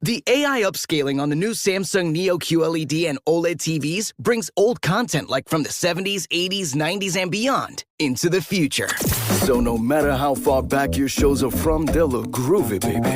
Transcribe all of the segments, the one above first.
The AI upscaling on the new Samsung Neo QLED and OLED TVs brings old content like from the 70s, 80s, 90s, and beyond into the future. So no matter how far back your shows are from, they'll look groovy, baby.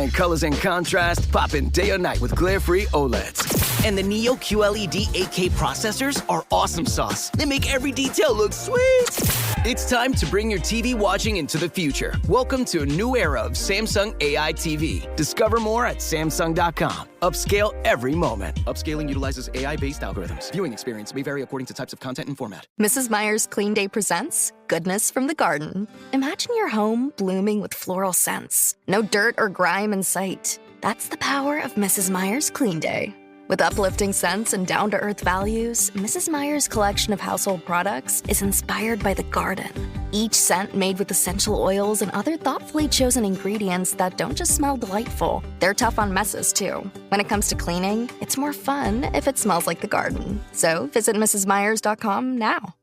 And colors and contrast pop in day or night with glare-free OLEDs. And the Neo QLED 8K processors are awesome sauce. They make every detail look sweet. It's time to bring your TV watching into the future. Welcome to a new era of Samsung AI TV. Discover more at Samsung.com. Upscale every moment. Upscaling utilizes AI-based algorithms. Viewing experience may vary according to types of content and format. Mrs. Meyer's Clean Day presents Goodness from the Garden. Imagine your home blooming with floral scents. No dirt or grime in sight. That's the power of Mrs. Meyer's Clean Day. With uplifting scents and down-to-earth values, Mrs. Meyer's collection of household products is inspired by the garden. Each scent made with essential oils and other thoughtfully chosen ingredients that don't just smell delightful. They're tough on messes, too. When it comes to cleaning, it's more fun if it smells like the garden. So visit mrsmeyers.com now.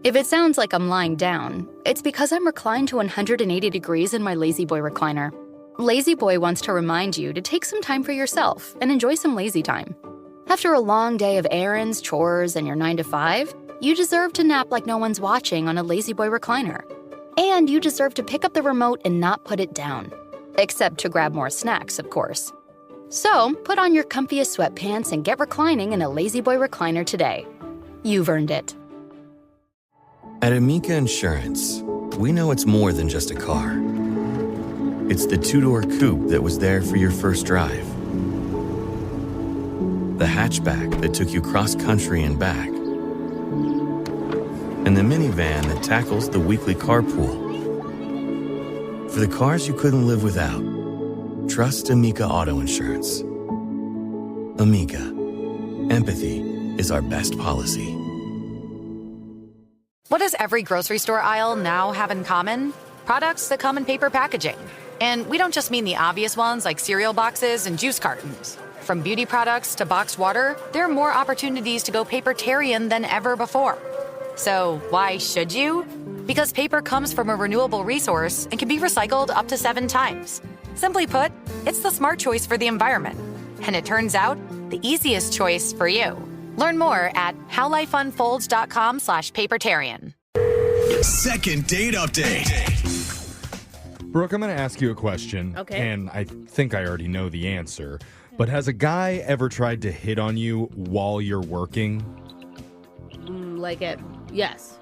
If it sounds like I'm lying down, it's because I'm reclined to 180 degrees in my Lazy Boy recliner. Lazy Boy wants to remind you to take some time for yourself and enjoy some lazy time. After a long day of errands, chores, and your 9 to 5, you deserve to nap like no one's watching on a Lazy Boy recliner. And you deserve to pick up the remote and not put it down. Except to grab more snacks, of course. So, put on your comfiest sweatpants and get reclining in a Lazy Boy recliner today. You've earned it. At Amica Insurance, we know it's more than just a car. It's the two-door coupe that was there for your first drive. The hatchback that took you cross-country and back. And the minivan that tackles the weekly carpool. For the cars you couldn't live without, trust Amica Auto Insurance. Amica. Empathy is our best policy. What does every grocery store aisle now have in common? Products that come in paper packaging. And we don't just mean the obvious ones like cereal boxes and juice cartons. From beauty products to boxed water, there are more opportunities to go papertarian than ever before. So why should you? Because paper comes from a renewable resource and can be recycled up to 7 times. Simply put, it's the smart choice for the environment. And it turns out, the easiest choice for you. Learn more at howlifeunfolds.com/papertarian. Second date update. Brooke, I'm going to ask you a question. Okay. And I think I already know the answer. But has a guy ever tried to hit on you while you're working? Yes.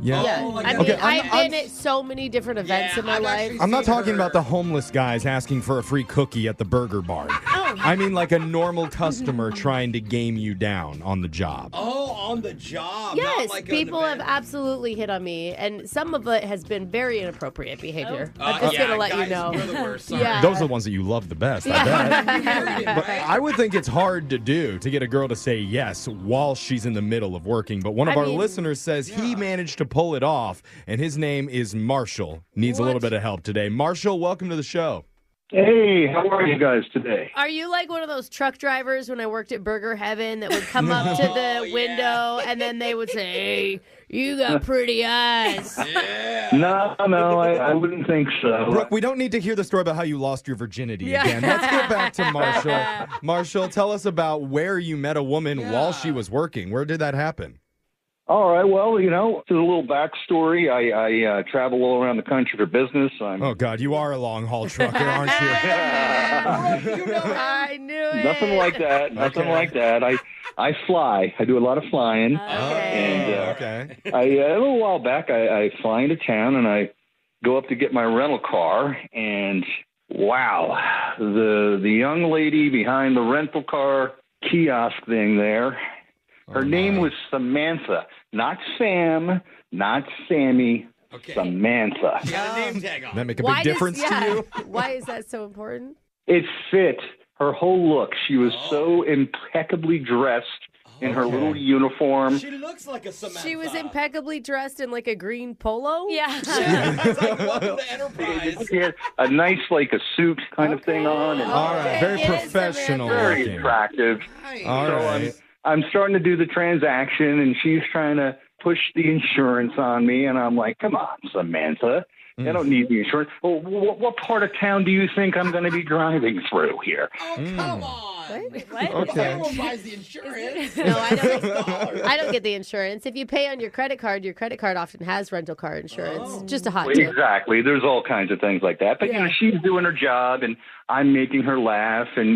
Yeah. Yeah. I mean, I've been at so many different events in my life. I'm not talking about the homeless guys asking for a free cookie at the burger bar. I mean like a normal customer trying to game you down on the job. Oh, on the job. Yes, not like people have absolutely hit on me, and some of it has been very inappropriate behavior. Oh. I'm just going to let you know. You're the worst. Yeah. Those are the ones that you love the best, I bet. But I would think it's hard to do, to get a girl to say yes while she's in the middle of working. But one of our listeners says he managed to pull it off, and his name is Marshall. Needs a little bit of help today. Marshall, welcome to the show. Hey, how are you guys today? Are you like one of those truck drivers when I worked at Burger Heaven that would come up to the window and then they would say, "Hey, you got pretty eyes"? No, I wouldn't think so. Brooke, we don't need to hear the story about how you lost your virginity again. Let's get back to Marshall. Marshall, tell us about where you met a woman while she was working. Where did that happen? All right, well, it's a little backstory. I travel all around the country for business. Oh, God, you are a long-haul trucker, aren't you? I knew it. Nothing like that. Nothing like that. I fly. I do a lot of flying. Okay. And a little while back, I fly into town, and I go up to get my rental car, and wow, the young lady behind the rental car kiosk thing there, her name was Samantha, not Sam, not Sammy, Samantha. She had a name tag on. That make a big difference to you? Why is that so important? It fit her whole look. She was so impeccably dressed in her little uniform. She looks like a Samantha. She was impeccably dressed in like a green polo? Yeah. It's like, welcome to Enterprise. She had a nice, like a suit kind of thing on. And All right, very professional very looking. attractive. All right. I'm starting to do the transaction, and she's trying to push the insurance on me, and I'm like, come on, Samantha. I don't need the insurance. Well, what part of town do you think I'm going to be driving through here? Oh, come on. What? Okay. Everyone buys the insurance. No, I don't get the insurance. If you pay on your credit card often has rental car insurance. Just a hot tip. Exactly. There's all kinds of things like that. But, she's doing her job, and I'm making her laugh, and,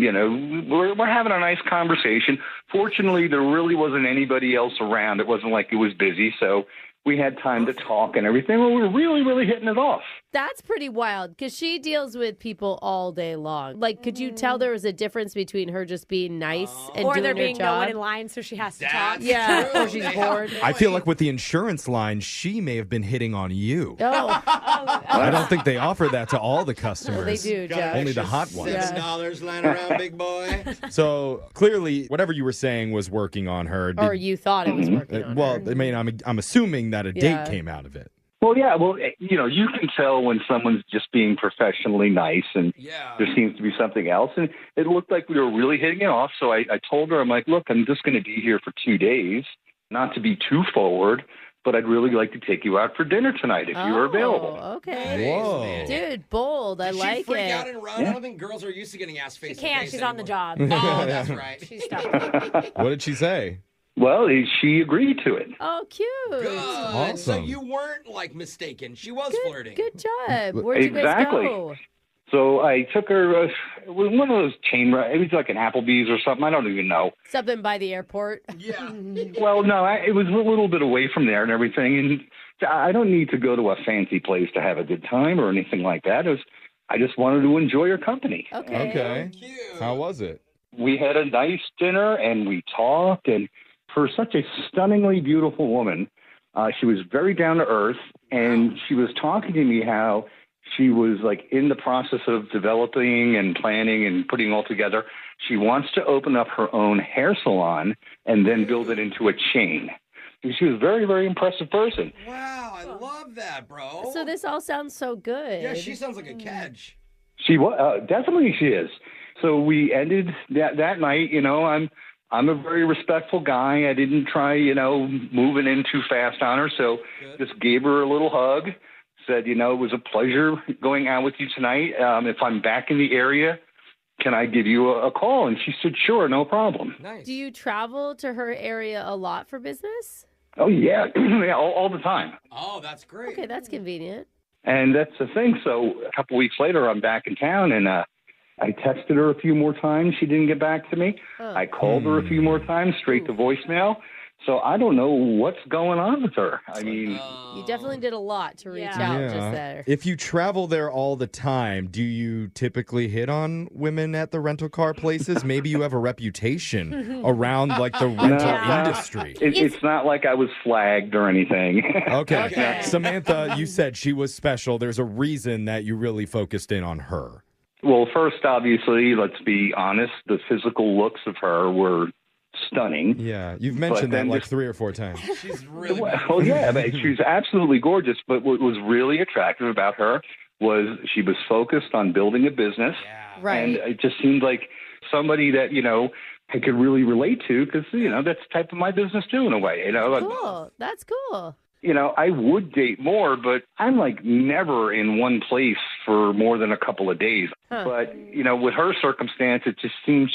we're having a nice conversation. Fortunately, there really wasn't anybody else around. It wasn't like it was busy, so we had time to talk and everything. Well, we were really, really hitting it off. That's pretty wild because she deals with people all day long. Like, could you tell there was a difference between her just being nice and or doing there her being job? no one in line, so she has to talk? Yeah, or she's bored. I feel like with the insurance line, she may have been hitting on you. Oh, I don't think they offer that to all the customers. they do, Josh. Only the hot ones. $7 lying around, big boy. So clearly, whatever you were saying was working on her. Or you thought it was working on well, her. I mean, I'm assuming that a date came out of it. Well, yeah. Well, you can tell when someone's just being professionally nice, and there seems to be something else. And it looked like we were really hitting it off. So I told her, I'm like, look, I'm just going to be here for 2 days, not to be too forward, but I'd really like to take you out for dinner tonight if you're available. Okay. Whoa. Dude, bold. I like she freak it. out and run? I don't think girls are used to getting asked face She to can't. face She's on the anymore. job. Oh, that's right. She's stuck. What did she say? Well, she agreed to it. Oh, cute. Good. Awesome. So you weren't mistaken. She was flirting. Good job. Where'd you guys Exactly. go? So I took her, it was one of those chain, it was like an Applebee's or something. I don't even know. Something by the airport. Yeah. Well, no, it was a little bit away from there and everything. And I don't need to go to a fancy place to have a good time or anything like that. I just wanted to enjoy her company. Okay. Cute. How was it? We had a nice dinner and we talked. And for such a stunningly beautiful woman, she was very down to earth. And she was talking to me how she was like in the process of developing and planning and putting all together. She wants to open up her own hair salon and then build it into a chain. She was a very, very impressive person. Wow, I love that, bro. So this all sounds so good. Yeah, she sounds like a catch. She was definitely she is. So we ended that night. I'm a very respectful guy. I didn't try moving in too fast on her. So just gave her a little hug. Said it was a pleasure going out with you tonight. If I'm back in the area, can I give you a call? And she said, sure, no problem. Nice. Do you travel to her area a lot for business? Oh, yeah, yeah, all the time. Oh, that's great. Okay, that's convenient. And that's the thing. So a couple weeks later, I'm back in town, and I texted her a few more times. She didn't get back to me. I called her a few more times, straight to voicemail. So I don't know what's going on with her. I mean, You definitely did a lot to reach Yeah. out just there. If you travel there all the time, do you typically hit on women at the rental car places? Maybe you have a reputation around like the rental industry. it's not like I was flagged or anything. Okay. Samantha, you said she was special. There's a reason that you really focused in on her. Well, first, obviously, let's be honest, the physical looks of her were stunning. Yeah, you've mentioned that like 3 or 4 times. She's really Well, yeah, but she's absolutely gorgeous. But what was really attractive about her was she was focused on building a business. Right. And it just seemed like somebody that, I could really relate to because, that's the type of my business too, in a way. Cool. That's cool. I would date more, but I'm like never in one place for more than a couple of days. Huh. But, with her circumstance, it just seemed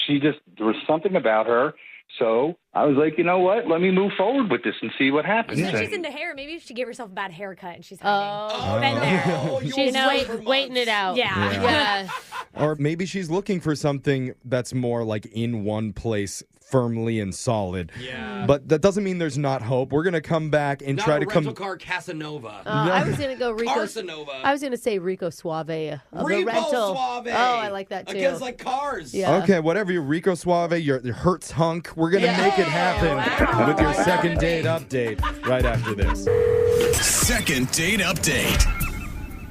there was something about her. So I was like, you know what? Let me move forward with this and see what happens. So she's into hair. Maybe she gave herself a bad haircut and she's hiding. Been there. Oh, She's waiting it out. Yeah. Or maybe she's looking for something that's more like in one place, firmly and solid. Yeah. But that doesn't mean there's not hope. We're going to come back and Not try a to rental car Casanova. I was going to go Rico. Carsanova. I was going to say Rico Suave of the Repo rental. Suave. Oh, I like that too. Against like cars. Yeah. Okay, whatever your Rico Suave, your Hertz hunk, we're going to make it happen with your second date update right after this. Second date update.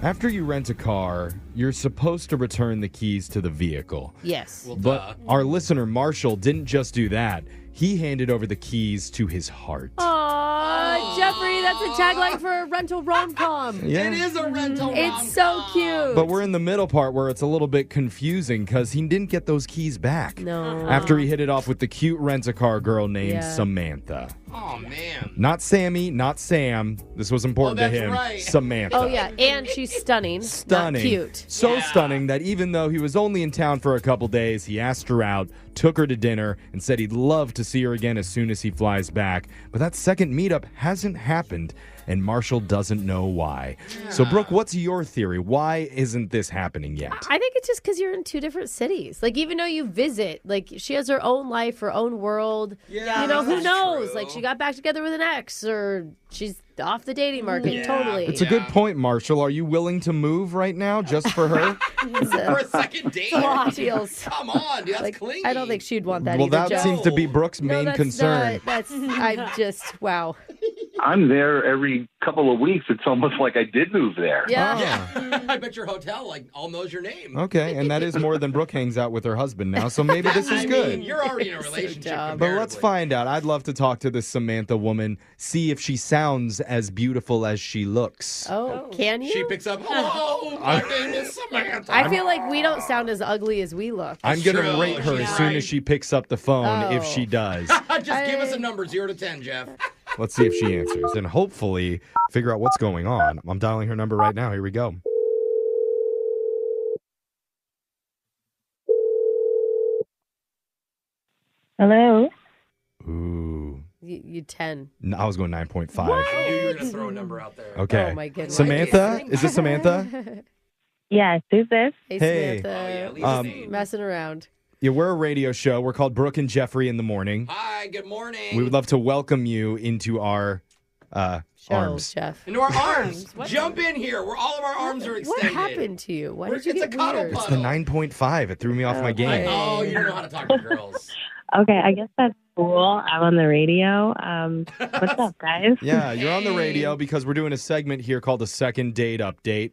After you rent a car, you're supposed to return the keys to the vehicle. Yes. Well, But our listener, Marshall, didn't just do that. He handed over the keys to his heart. Aw, Jeffrey, that's a tagline for a rental rom-com. Yeah. It is a rental It's so cute. But we're in the middle part where it's a little bit confusing because he didn't get those keys back. No. After he hit it off with the cute rent-a-car girl named Yeah. Samantha. Oh, man. Not Sammy, not Sam. This was important to that's him. right. Samantha. Oh, yeah. And she's stunning. Stunning. Not cute. So stunning that even though he was only in town for a couple days, he asked her out, took her to dinner, and said he'd love to see her again as soon as he flies back. But that second meetup hasn't happened, and Marshall doesn't know why. So, Brooke, what's your theory? Why isn't this happening yet? I think it's just because you're in two different cities. Like, even though you visit, like, she has her own life, her own world. Yeah, you know, who that's knows? true. Like, she got back together with an ex, or she's off the dating market. Totally. It's a good point, Marshall. Are you willing to move right now just for her? For a second date? Feels. Come on, dude. That's Like, clingy. I don't think she'd want that Well, either, that Jeff. seems to be Brooke's No, main that's concern. I'm just, wow. I'm there every couple of weeks. It's almost like I did move there. Yeah. Yeah. I bet your hotel, all knows your name. Okay, and that is more than Brooke hangs out with her husband now, so maybe this is I good. mean, you're already in a relationship. But let's comparatively. find out. I'd love to talk to this Samantha woman, see if she sounds as beautiful as she looks. Oh, can you? She picks up, hello, my name is Samantha. I feel like we don't sound as ugly as we look. I'm going to True, rate her she's as soon right. as she picks up the phone, if Oh. she does. Just give us a number, 0 to 10, Jeff. Let's see if she answers, and hopefully figure out what's going on. I'm dialing her number right now. Here we go. Hello. Ooh. You 10. No, I was going 9.5. I knew you were going to throw a number out there. Okay. Oh, my goodness. Samantha? Is this Samantha? Yes, who's this? Hey, Hey. Samantha. Oh, yeah, Lisa. Messing around. Yeah, we're a radio show. We're called Brooke and Jeffrey in the Morning. Hi, good morning. We would love to welcome you into our arms. Jeff. Into our arms. Jump in here. Where all of our arms are What extended. happened to you? Why We're- did you it's get a cuddle weird? It's the 9.5. It threw me off my game. Oh, you don't know how to talk to girls. Okay, I guess that's cool. I'm on the radio. What's up, guys? Yeah, you're on the radio because we're doing a segment here called the Second Date Update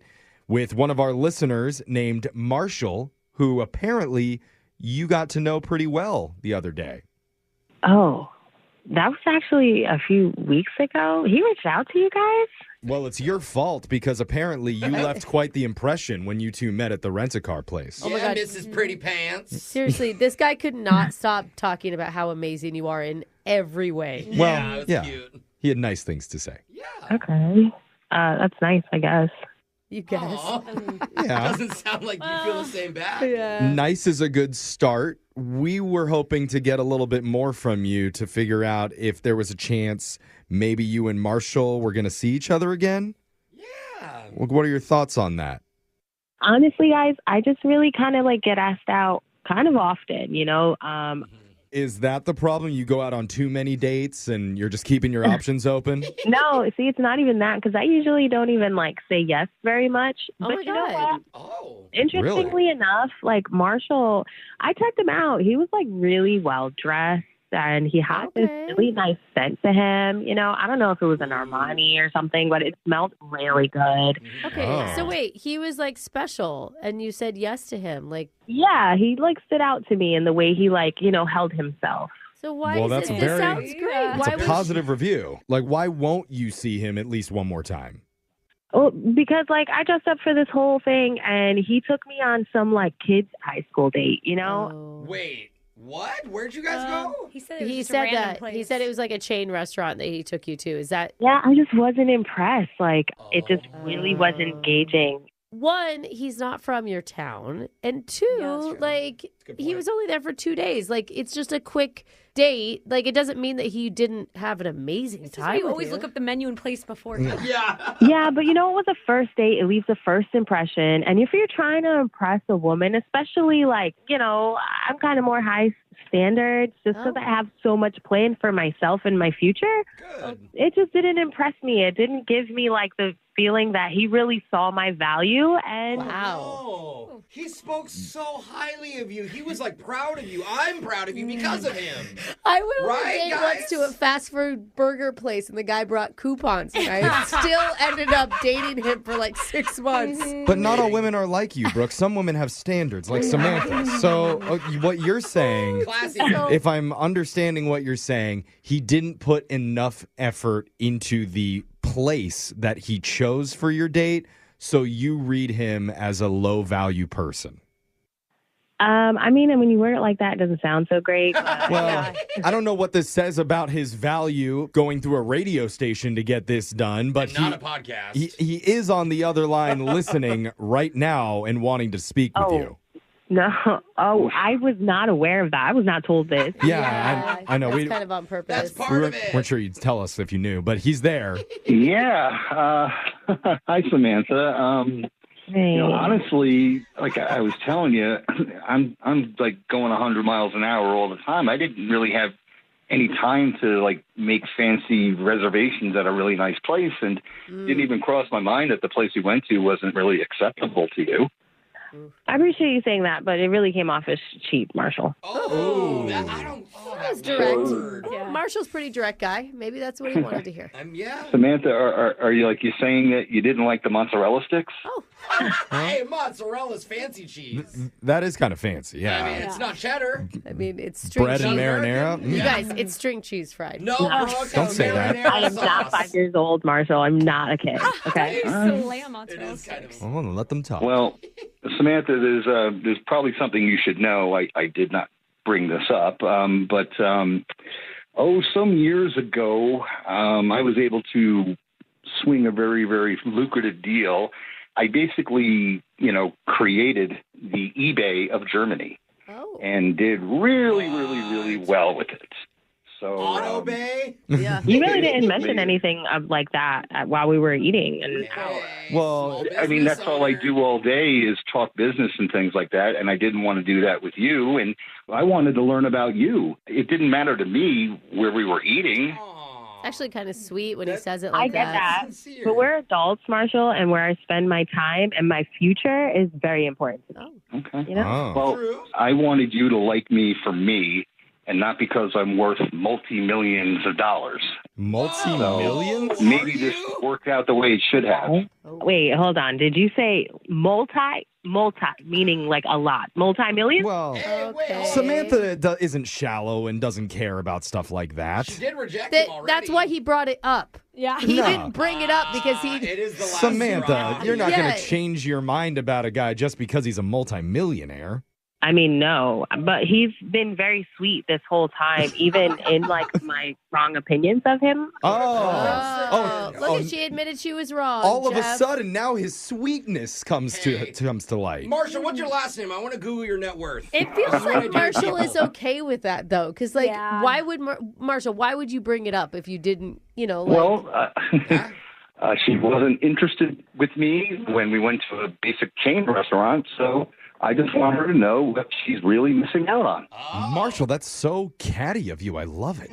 with one of our listeners named Marshall, who apparently you got to know pretty well the other day. Oh, that was actually a few weeks ago. He reached out to you guys? Well, it's your fault because apparently you left quite the impression when you two met at the rent-a-car place. Oh my God. Mrs. Pretty Pants. Seriously, this guy could not stop talking about how amazing you are in every way. Yeah, it was cute. He had nice things to say. Yeah. Okay. That's nice, I guess. You guys. Aw. Yeah. Doesn't sound like you feel the same back. Yeah. Nice is a good start. We were hoping to get a little bit more from you to figure out if there was a chance maybe you and Marshall were going to see each other again. Yeah. What are your thoughts on that? Honestly, guys, I just really kind of get asked out kind of often, you know? Is that the problem? You go out on too many dates and you're just keeping your options open? No, see, it's not even that because I usually don't even say yes very much. Oh but my you know God. what? Oh. Interestingly enough, Marshall, I checked him out. He was really well dressed and he had this really nice scent to him. You know, I don't know if it was an Armani or something, but it smelled really good. Okay, Oh. so wait, he was special and you said yes to him. Yeah, he stood out to me in the way he held himself. So why Well, is that's it? very- This sounds great. It's Why a would positive review. Why won't you see him at least one more time? Well, because I dressed up for this whole thing and he took me on some kids high school date, you know? Wait, what? Where'd you guys go? He said it was He just a said random that. place. He said it was a chain restaurant that he took you to. Is that Yeah, I just wasn't impressed. It just really wasn't engaging. one? He's not from your town, and two, he was only there for 2 days. It's just a quick date. It doesn't mean that he didn't have an amazing time. You with always you. look up the menu and place before. Yeah. Yeah, but it was a first date. It leaves a first impression. And if you're trying to impress a woman, especially I'm kind of more high standards just because I have so much planned for myself and my future. Good. It just didn't impress me. It didn't give me the feeling that he really saw my value. And Oh, he spoke so highly of you. He was proud of you. I'm proud of you because of him. I went on Right, a date guys? once to a fast food burger place, and the guy brought coupons. And I still ended up dating him for 6 months. But not all women are like you, Brooke. Some women have standards, like Samantha. So what you're saying, Classy. if I'm understanding what you're saying, he didn't put enough effort into the place that he chose for your date, so you read him as a low-value person. I mean, and when you word it like that, it doesn't sound so great. Well, I don't know what this says about his value going through a radio station to get this done, but not a podcast. He is on the other line listening right now and wanting to speak with you. No. Oh, I was not aware of that. I was not told this. Yeah, I know. That's kind of on purpose. That's part of it. Weren't sure you'd tell us if you knew, but he's there. Yeah. Hi, Samantha. Hey. Honestly, like I was telling you, I'm like going 100 miles an hour all the time. I didn't really have any time to like make fancy reservations at a really nice place, and didn't even cross my mind that the place we went to wasn't really acceptable to you. I appreciate you saying that, but it really came off as cheap, Marshall. That was direct. Yeah. Marshall's pretty direct guy. Maybe that's what he wanted to hear. Yeah. Samantha, are you saying that you didn't like the mozzarella sticks? Oh. Hey, mozzarella's fancy cheese. That is kind of fancy, yeah. I mean, it's not cheddar. I mean, it's string bread cheese. and marinara. You guys, it's string cheese fried. No, don't say that. I am not 5 years old, Marshall. I'm not a kid. Okay. Oh, let them talk. Well, Samantha, there's probably something you should know. I did not bring this up, but some years ago, I was able to swing a very, very lucrative deal. I basically, created the eBay of Germany and did really, really, really well with it. So Auto Bay? Yeah. You really didn't mention anything of like that while we were eating. And well, I mean, that's all I do all day is talk business and things like that. And I didn't want to do that with you. And I wanted to learn about you. It didn't matter to me where we were eating. Actually kind of sweet when he says it like I get that. Sincere. But we're adults, Marshall, and where I spend my time and my future is very important to me. Okay. You know? Well, I wanted you to like me for me and not because I'm worth multi-millions of dollars. Multi-millions? So maybe this worked out the way it should have. Wait, hold on. Did you say multi, meaning like a lot? Multi-million? Well, Okay. Samantha isn't shallow and doesn't care about stuff like that. She did reject him already. That's why he brought it up. Yeah. He No. didn't bring it up because he... It is the last Samantha, straw. you're not going Yeah. to change your mind about a guy just because he's a multimillionaire. I mean, no, but he's been very sweet this whole time, even in like my wrong opinions of him. Look, she admitted she was wrong. All of a Jeff. sudden, now his sweetness comes to light. Marshall, what's your last name? I want to Google your net worth. It feels like Marshall is okay with that, though. Because, why would Marshall, why would you bring it up if you didn't, Well, she wasn't interested with me when we went to a basic chain restaurant, so I just want her to know what she's really missing out on. Marshall, that's so catty of you. I love it.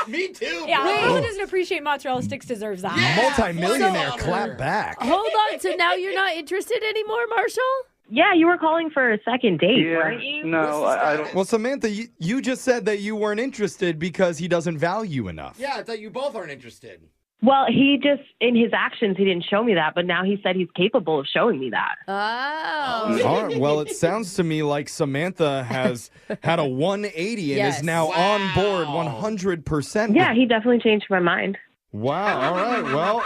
Me too. Yeah, bro. who doesn't appreciate mozzarella sticks deserves that. Multi-millionaire, clap back. Hold on. So now you're not interested anymore, Marshall? Yeah, you were calling for a second date, weren't you? No, I don't. Well, Samantha, you just said that you weren't interested because he doesn't value enough. Yeah, I thought you both aren't interested. Well, he just, in his actions, he didn't show me that, but now he said he's capable of showing me that. Oh. All right, well, it sounds to me like Samantha has had a 180 and is now on board 100%. Yeah, he definitely changed my mind. Wow. All right. Well,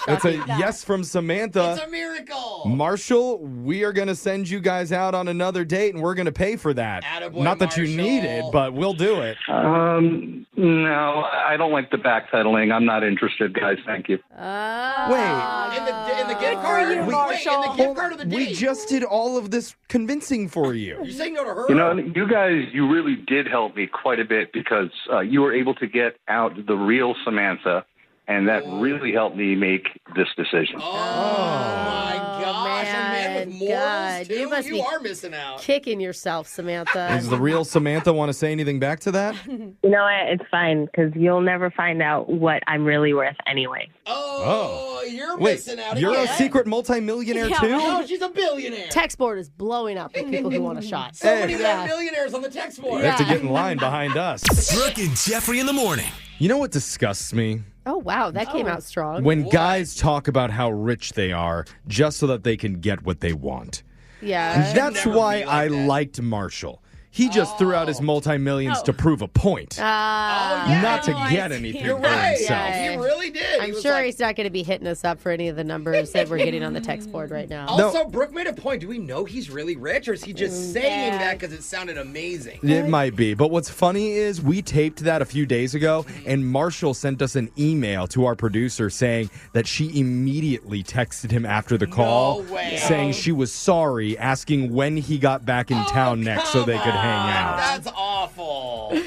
it's a yes from Samantha. It's a miracle. Marshall, we are going to send you guys out on another date, and we're going to pay for that. Attaboy, Not that you Marshall. need it, but we'll do it. No, I don't like the backpedaling. I'm not interested, guys. Thank you. Wait. In the gift card? you, Wait, in the Marshall. gift card or the date? We just did all of this convincing for you. You saying no to her? You know, you guys, you really did help me quite a bit because you were able to get out the real Samantha, and that really helped me make this decision. Oh, my gosh. A man with morals, God, too? you must be are missing out. Kicking yourself, Samantha. Does the real Samantha want to say anything back to that? You know what? It's fine, because you'll never find out what I'm really worth anyway. Oh, you're Wait, missing out you're again. a secret multimillionaire Yeah, too? No, she's a billionaire. Text board is blowing up with people who want a shot. So many more millionaires on the text board. They have to get in line behind us. Brooke and Jeffrey in the morning. You know what disgusts me? Oh, wow. That came out strong. When guys talk about how rich they are just so that they can get what they want. Yeah. And that's never why be like I that. liked Marshall. He just threw out his multi-millions to prove a point. Not to get anything for himself. He really did. I'm sure he's not going to be hitting us up for any of the numbers that we're getting on the text board right now. Also, Brooke made a point. Do we know he's really rich, or is he just saying that because it sounded amazing? It might be. But what's funny is we taped that a few days ago, and Marshall sent us an email to our producer saying that she immediately texted him after the call, saying she was sorry, asking when he got back in town next so they could hang out. That's awful.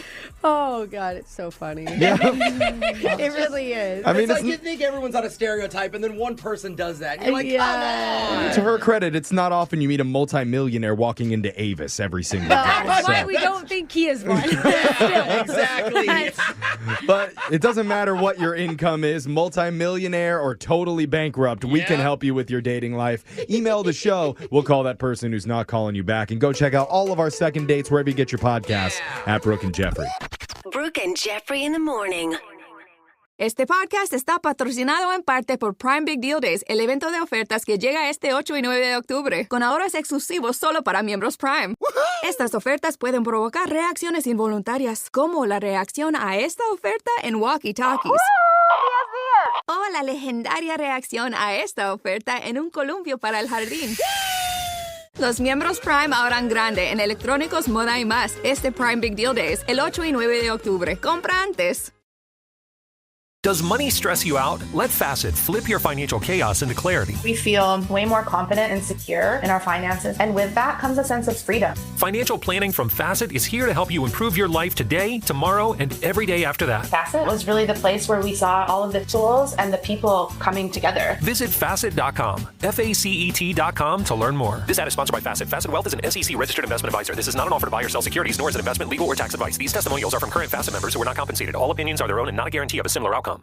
Oh, God, it's so funny. It really is. I mean, it's like you think everyone's on a stereotype, and then one person does that. And you're like, come on. To her credit, it's not often you meet a multimillionaire walking into Avis every single day. That's why we don't think he is one. Exactly. But it doesn't matter what your income is, multimillionaire or totally bankrupt, we can help you with your dating life. Email the show. We'll call that person who's not calling you back. And go check out all of our second dates wherever you get your podcasts at Brooke and Jeffrey. Brooke and Jeffrey in the morning. Este podcast está patrocinado en parte por Prime Big Deal Days, el evento de ofertas que llega este 8 y 9 de octubre, con ahorros exclusivos solo para miembros Prime. Estas ofertas pueden provocar reacciones involuntarias, como la reacción a esta oferta en Walkie Talkies. O la legendaria reacción a esta oferta en un columpio para el jardín. Los miembros Prime ahorran grande en electrónicos, moda y más. Este Prime Big Deal Days, el 8 y 9 de octubre. Compra antes. Does money stress you out? Let Facet flip your financial chaos into clarity. We feel way more confident and secure in our finances, and with that comes a sense of freedom. Financial planning from Facet is here to help you improve your life today, tomorrow, and every day after that. Facet was really the place where we saw all of the tools and the people coming together. Visit Facet.com, FACET.com to learn more. This ad is sponsored by Facet. Facet Wealth is an SEC-registered investment advisor. This is not an offer to buy or sell securities, nor is it investment, legal, or tax advice. These testimonials are from current Facet members who are not compensated. All opinions are their own and not a guarantee of a similar outcome.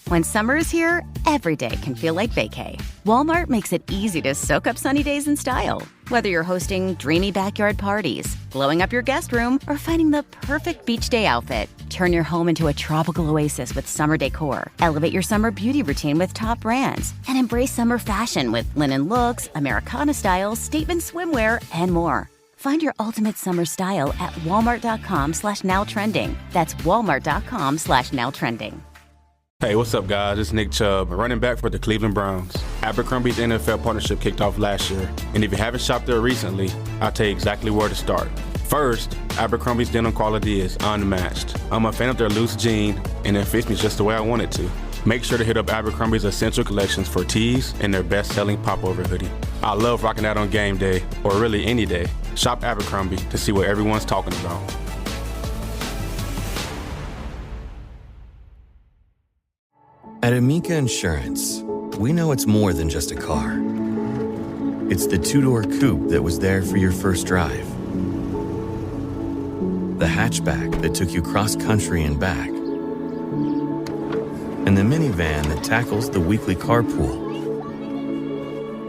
When summer is here, every day can feel like vacay. Walmart makes it easy to soak up sunny days in style. Whether you're hosting dreamy backyard parties, blowing up your guest room, or finding the perfect beach day outfit, turn your home into a tropical oasis with summer decor. Elevate your summer beauty routine with top brands. And embrace summer fashion with linen looks, Americana styles, statement swimwear, and more. Find your ultimate summer style at walmart.com/nowtrending. That's walmart.com/nowtrending. Hey, what's up, guys? It's Nick Chubb, running back for the Cleveland Browns. Abercrombie's NFL partnership kicked off last year, and if you haven't shopped there recently, I'll tell you exactly where to start. First, Abercrombie's denim quality is unmatched. I'm a fan of their loose jean, and it fits me just the way I want it to. Make sure to hit up Abercrombie's Essential Collections for tees and their best-selling popover hoodie. I love rocking out on game day, or really any day. Shop Abercrombie to see what everyone's talking about. At Amica Insurance, we know it's more than just a car. It's the two-door coupe that was there for your first drive, the hatchback that took you cross-country and back, and the minivan that tackles the weekly carpool.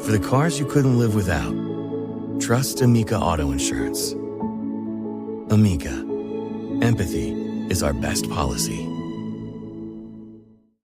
For the cars you couldn't live without, trust Amica Auto Insurance. Amica, empathy is our best policy.